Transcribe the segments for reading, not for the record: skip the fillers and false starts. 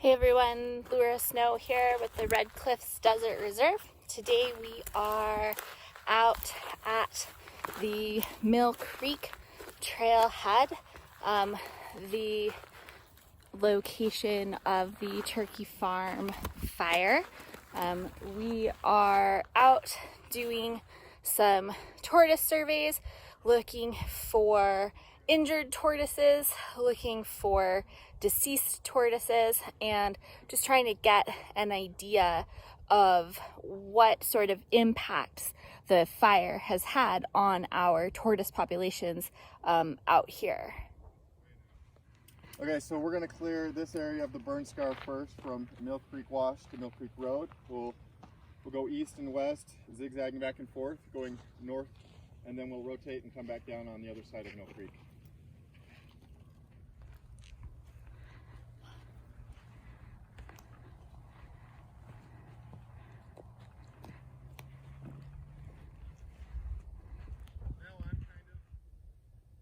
Hey everyone, Laura Snow here with the Red Cliffs Desert Reserve. Today we are out at the Mill Creek Trailhead, the location of the turkey farm fire. We are out doing some tortoise surveys, looking for injured tortoises, looking for deceased tortoises, and just trying to get an idea of what sort of impacts the fire has had on our tortoise populations out here. Okay, so we're going to clear this area of the burn scar first from Mill Creek Wash to Mill Creek Road. We'll go east and west, zigzagging back and forth, going north, and then we'll rotate and come back down on the other side of Mill Creek.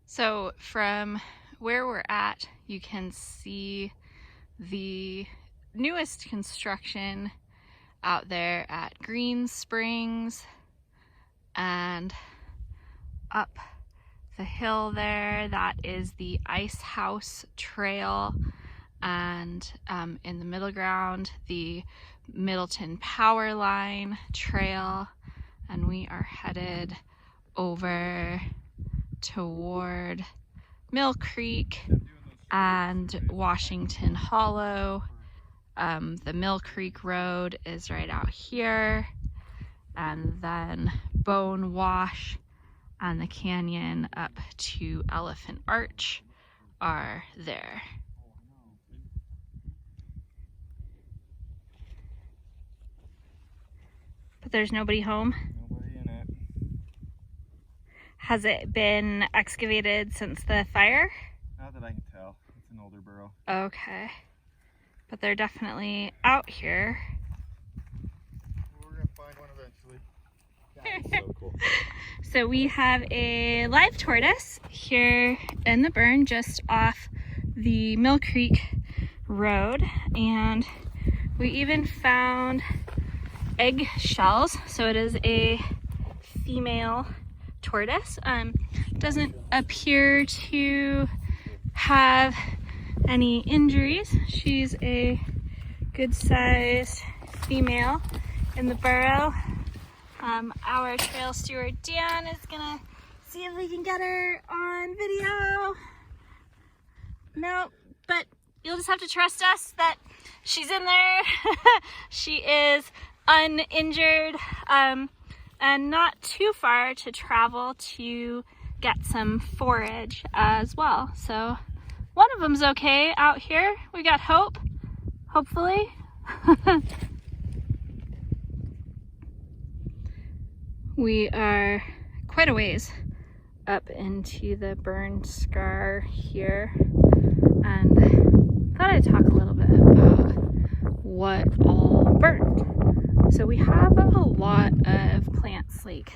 So from where we're at, you can see the newest construction out there at Green Springs, and up the hill there, that is the Ice House Trail, and in the middle ground, the Middleton Power Line Trail, and we are headed over toward Mill Creek and Washington Hollow. The Mill Creek Road is right out here, and then Bone Wash and the canyon up to Elephant Arch are there. But there's nobody home. Nobody in it. Has it been excavated since the fire? Not that I can tell. It's an older burrow. Okay. But they're definitely out here. We're going to find one eventually. That's so cool. So we have a live tortoise here in the burn just off the Mill Creek Road, and we even found egg shells. So it is a female tortoise. Doesn't appear to have any injuries. She's a good sized female in the burrow. Our trail steward Dan is gonna see if we can get her on video. No, but you'll just have to trust us that she's in there. She is uninjured, and not too far to travel to get some forage as well. So one of them's okay out here. We got hope, hopefully. We are quite a ways up into the burn scar here, and thought I'd talk a little bit about what all burned. So we have a lot of plants like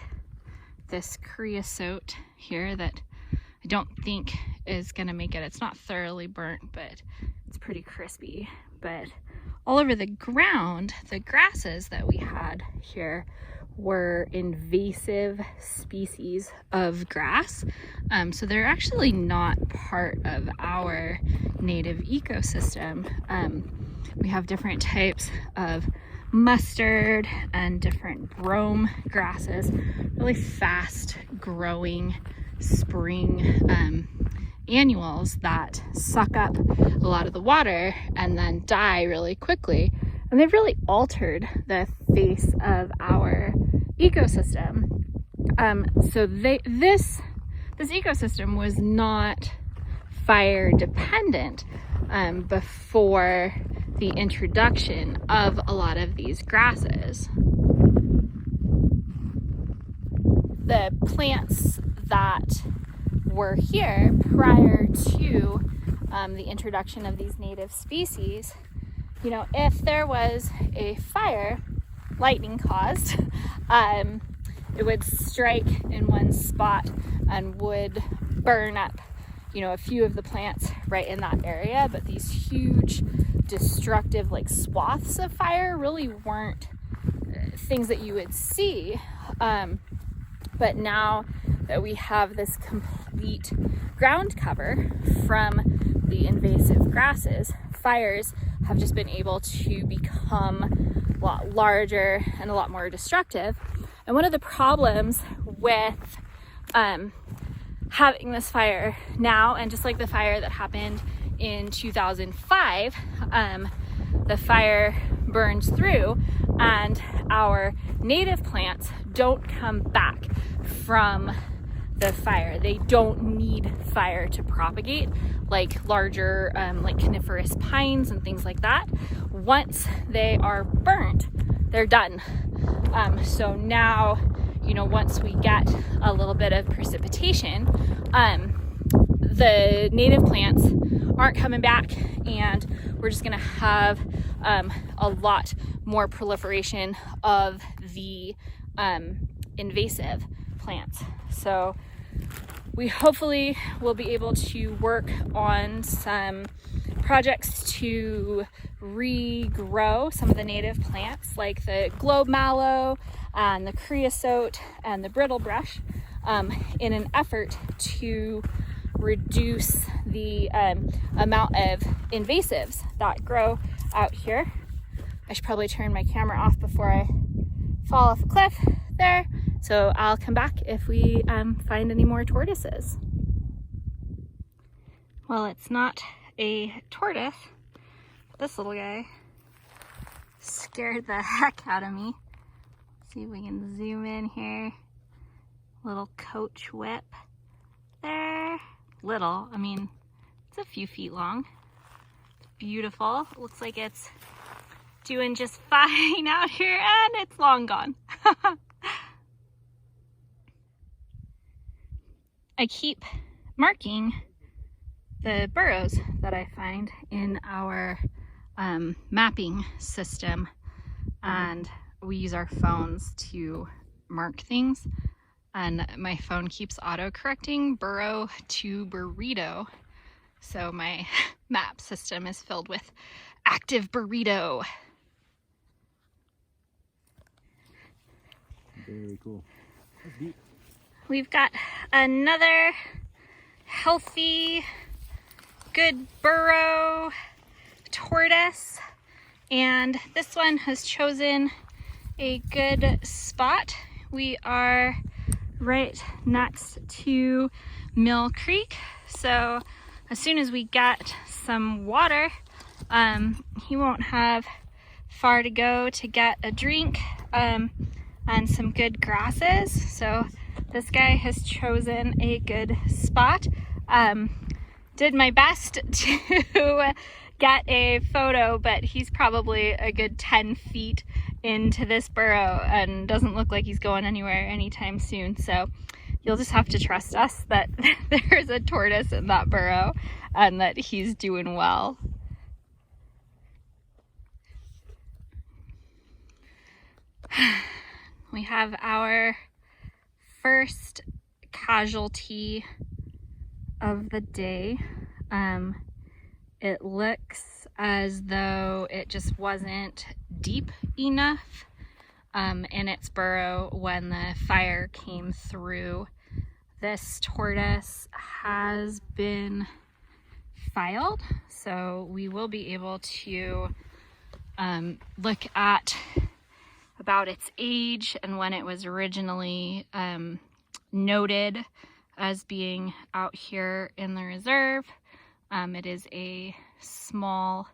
this creosote here that I don't think is gonna make it. It's not thoroughly burnt, but it's pretty crispy. But all over the ground, the grasses that we had here were invasive species of grass. So they're actually not part of our native ecosystem. We have different types of mustard and different brome grasses, really fast growing spring annuals that suck up a lot of the water and then die really quickly. And they've really altered the face of our ecosystem. So this ecosystem was not fire dependent before the introduction of a lot of these grasses. The plants that were here prior to the introduction of these native species, you know, if there was a fire, lightning caused, it would strike in one spot and would burn up you know, a few of the plants right in that area, but these huge destructive like swaths of fire really weren't things that you would see. But now that we have this complete ground cover from the invasive grasses, fires have just been able to become a lot larger and a lot more destructive. And one of the problems with having this fire now, and just like the fire that happened in 2005, the fire burns through and our native plants don't come back from the fire. They don't need fire to propagate like larger like coniferous pines and things like that. Once they are burnt, they're done. So now, you know, once we get a little bit of precipitation, the native plants aren't coming back, and we're just gonna have a lot more proliferation of the invasive plants. So we hopefully will be able to work on some projects to regrow some of the native plants like the globe mallow and the creosote and the brittle brush in an effort to reduce the amount of invasives that grow out here. I should probably turn my camera off before I fall off a cliff there. So I'll come back if we find any more tortoises. Well, it's not a tortoise. This little guy scared the heck out of me. Let's see if we can zoom in here. Little Coachwhip there. Little, I mean, it's a few feet long. It's beautiful. It looks like it's doing just fine out here, and it's long gone. I keep marking the burrows that I find in our mapping system, and we use our phones to mark things, and my phone keeps auto-correcting burrow to burrito, so my map system is filled with active burrito. Very cool. That's deep. We've got another healthy, good burrow tortoise, and this one has chosen a good spot. We are right next to Mill Creek, so as soon as we get some water, he won't have far to go to get a drink and some good grasses. So this guy has chosen a good spot. Did my best to get a photo, but he's probably a good 10 feet into this burrow and doesn't look like he's going anywhere anytime soon. So you'll just have to trust us that there's a tortoise in that burrow and that he's doing well. We have our first casualty of the day. It looks as though it just wasn't deep enough in its burrow when the fire came through. This tortoise has been filed, so we will be able to look at about its age and when it was originally noted as being out here in the reserve. It is a small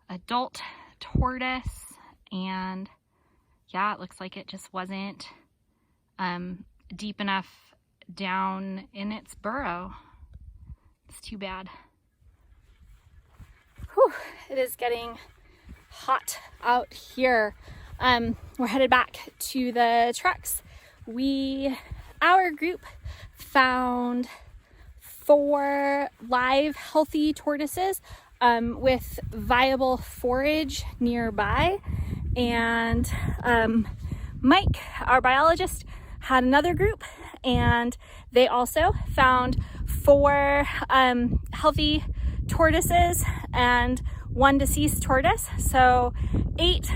adult tortoise, and yeah, it looks like it just wasn't deep enough down in its burrow. It's too bad. Whew, it is getting hot out here. We're headed back to the trucks. Our group found 4 live healthy tortoises with viable forage nearby, and Mike, our biologist, had another group, and they also found 4 healthy tortoises and 1 deceased tortoise. So 8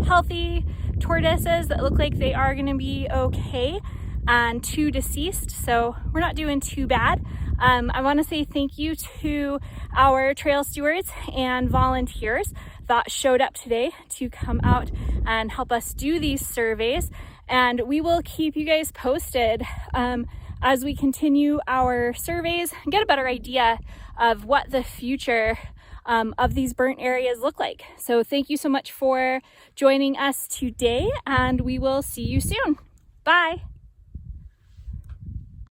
healthy tortoises that look like they are going to be okay, and 2 deceased, so we're not doing too bad. I want to say thank you to our trail stewards and volunteers that showed up today to come out and help us do these surveys, and we will keep you guys posted as we continue our surveys and get a better idea of what the future of these burnt areas look like. So thank you so much for joining us today, and we will see you soon. Bye.